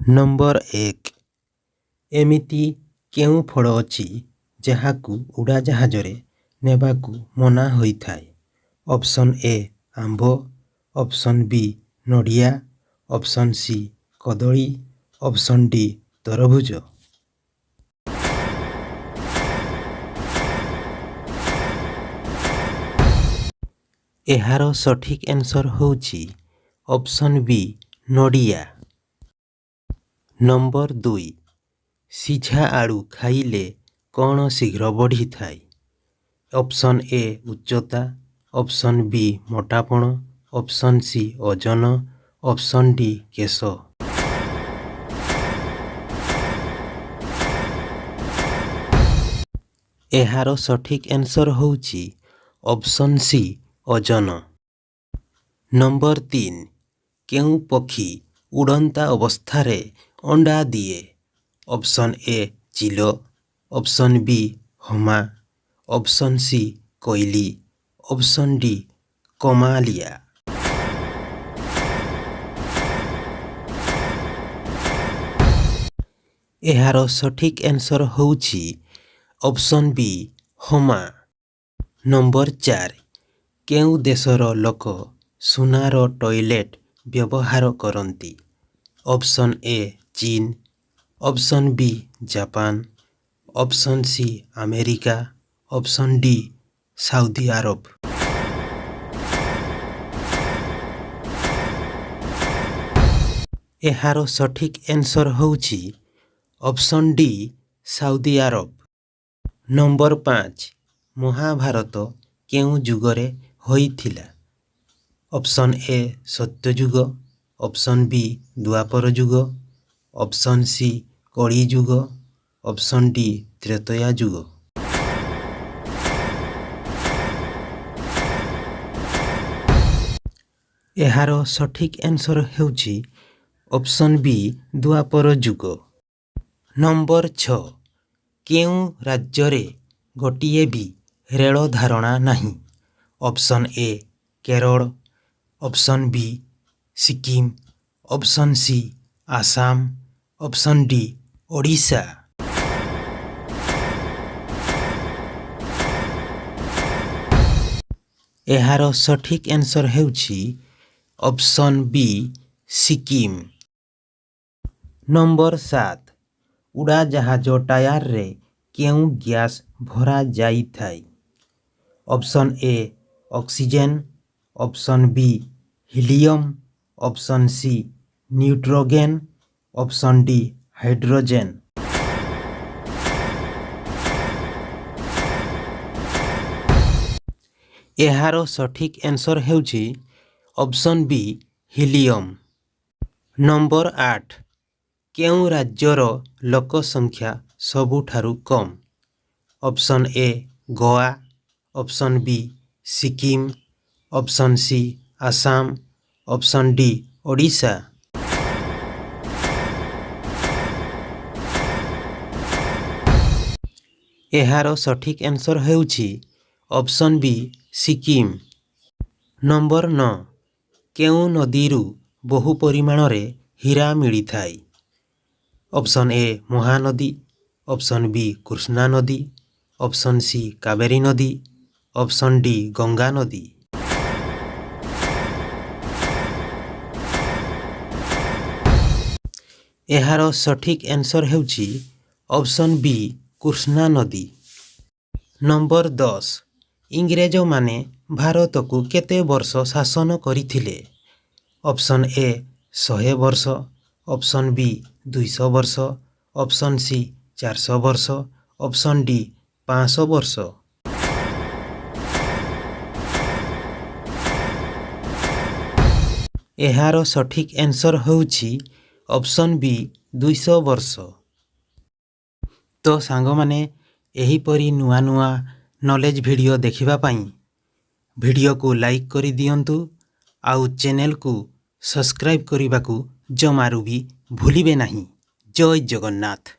Number 1 ଏମିତି କେଉଁ ଫଳ ଅଛି ଯାହାକୁ ଉଡ଼ାଜାହାଜରେ ନେବାକୁ ମନା ହୋଇଥାଏ? ଅପସନ୍ ଏ ଆମ୍ବ, ଅପସନ୍ ବି ନଡ଼ିଆ, ଅପସନ୍ ସି କଦଳୀ, ଅପସନ୍ ଡି ତରଭୁଜ। ଏହାର ସଠିକ୍ ଆନ୍ସର ହେଉଛି ଅପସନ୍ ବି ନଡ଼ିଆ। ନମ୍ବର 2 ସିଝା ଆଳୁ ଖାଇଲେ କ'ଣ ଶୀଘ୍ର ବଢ଼ିଥାଏ? ଅପସନ୍ ଏ ଉଚ୍ଚତା, ଅପସନ୍ ବି ମୋଟାପଣ, ଅପସନ୍ ସି ଓଜନ, ଅପସନ୍ ଡି କେଶ। ଏହାର ସଠିକ୍ ଆନ୍ସର ହେଉଛି ଅପସନ୍ ସି ଓଜନ। ନମ୍ବର 3 କେଉଁ ପକ୍ଷୀ ଉଡ଼ନ୍ତା ଅବସ୍ଥାରେ ଅଣ୍ଡା ଦିଏ? ଅପସନ୍ ଏ ଚିଲ, ଅପସନ୍ ବି ହମା, ଅପସନ୍ ସି କୋଇଲି, ଅପସନ୍ ଡି କମାଲିଆ। ଏହାର ସଠିକ୍ ଆନ୍ସର ହେଉଛି ଅପସନ୍ ବି ହମା। ନମ୍ବର 4 କେଉଁ ଦେଶର ଲୋକ ସୁନାର ଟଏଲେଟ୍ ବ୍ୟବହାର କରନ୍ତି? ଅପସନ୍ ଏ ଚୀନ, option B Japan, option C America, option D Saudi Arab. ଏହାର ସଠିକ୍ ଆନ୍ସର ହେଉଛି option D Saudi Arab. Number 5 Mahabharata କେଉଁ ଯୁଗରେ ହୋଇଥିଲା? Option A Satyayuga, option B Dwapara Yuga, option C କଳି ଯୁଗ, ଅପସନ୍ ଡି ତ୍ରେତୟା ଯୁଗ। ଏହାର ସଠିକ୍ ଆନ୍ସର ହେଉଛି ଅପସନ୍ ବି ଦ୍ୱାପର ଯୁଗ। ନମ୍ବର 6 କେଉଁ ରାଜ୍ୟରେ ଗୋଟିଏ ବି ରେଳ ଧାରଣା ନାହିଁ? Option A Kerala, option B Sikkim, option C Assam, option D Odisha. ଏହାର ସଠିକ୍ ଆନ୍ସର ହେଉଛି ଅପସନ୍ ବି ସିକିମ୍। ନମ୍ବର 7 ଉଡ଼ାଜାହାଜ ଟାୟାରରେ କେଉଁ ଗ୍ୟାସ୍ ଭରାଯାଇଥାଏ? Option A oxygen, option B helium, option C nitrogen, option D hydrogen. ଏହାର ସଠିକ୍ ଆନ୍ସର ହେଉଛି ଅପସନ୍ ବି ହିଲିୟମ୍। ନମ୍ବର 8 କେଉଁ ରାଜ୍ୟର ଲୋକ ସଂଖ୍ୟା ସବୁଠାରୁ କମ୍? Option A Goa, option B Sikkim, option C Assam, option D Odisha. ଏହାର ସଠିକ୍ ଆନ୍ସର ହେଉଛି ଅପସନ୍ ବି ସିକିମ୍। ନମ୍ବର 9 କେଉଁ ନଦୀରୁ ବହୁ ପରିମାଣରେ ହୀରା ମିଳିଥାଏ? Option A Mahanadi, option B Krishna ନଦୀ, ଅପସନ୍ ସି କାବେରୀ ନଦୀ, ଅପସନ୍ ଡି ଗଙ୍ଗା ନଦୀ। ଏହାର ସଠିକ୍ ଆନ୍ସର ହେଉଛି ଅପସନ୍ ବି କୃଷ୍ଣା ନଦୀ। ନମ୍ବର 10 ଇଂରେଜମାନେ ଭାରତକୁ କେତେ ବର୍ଷ ଶାସନ କରିଥିଲେ? ଅପସନ୍ ଏ 100 ବର୍ଷ, ଅପସନ୍ ବି 200 ବର୍ଷ, ଅପସନ୍ ସି 400 ବର୍ଷ, ଅପସନ୍ ଡି 500 ବର୍ଷ। ଏହାର ସଠିକ୍ ଆନ୍ସର ହେଉଛି ଅପସନ୍ ବି 200 ବର୍ଷ। ତ ସାଙ୍ଗମାନେ ଏହିପରି ନୂଆ ନୂଆ ନଲେଜ୍ ଭିଡ଼ିଓ ଦେଖିବା ପାଇଁ ଭିଡ଼ିଓକୁ ଲାଇକ୍ କରିଦିଅନ୍ତୁ ଆଉ ଚ୍ୟାନେଲକୁ ସବସ୍କ୍ରାଇବ୍ କରିବାକୁ ଜମାରୁ ବି ଭୁଲିବେ ନାହିଁ। ଜୟ ଜଗନ୍ନାଥ।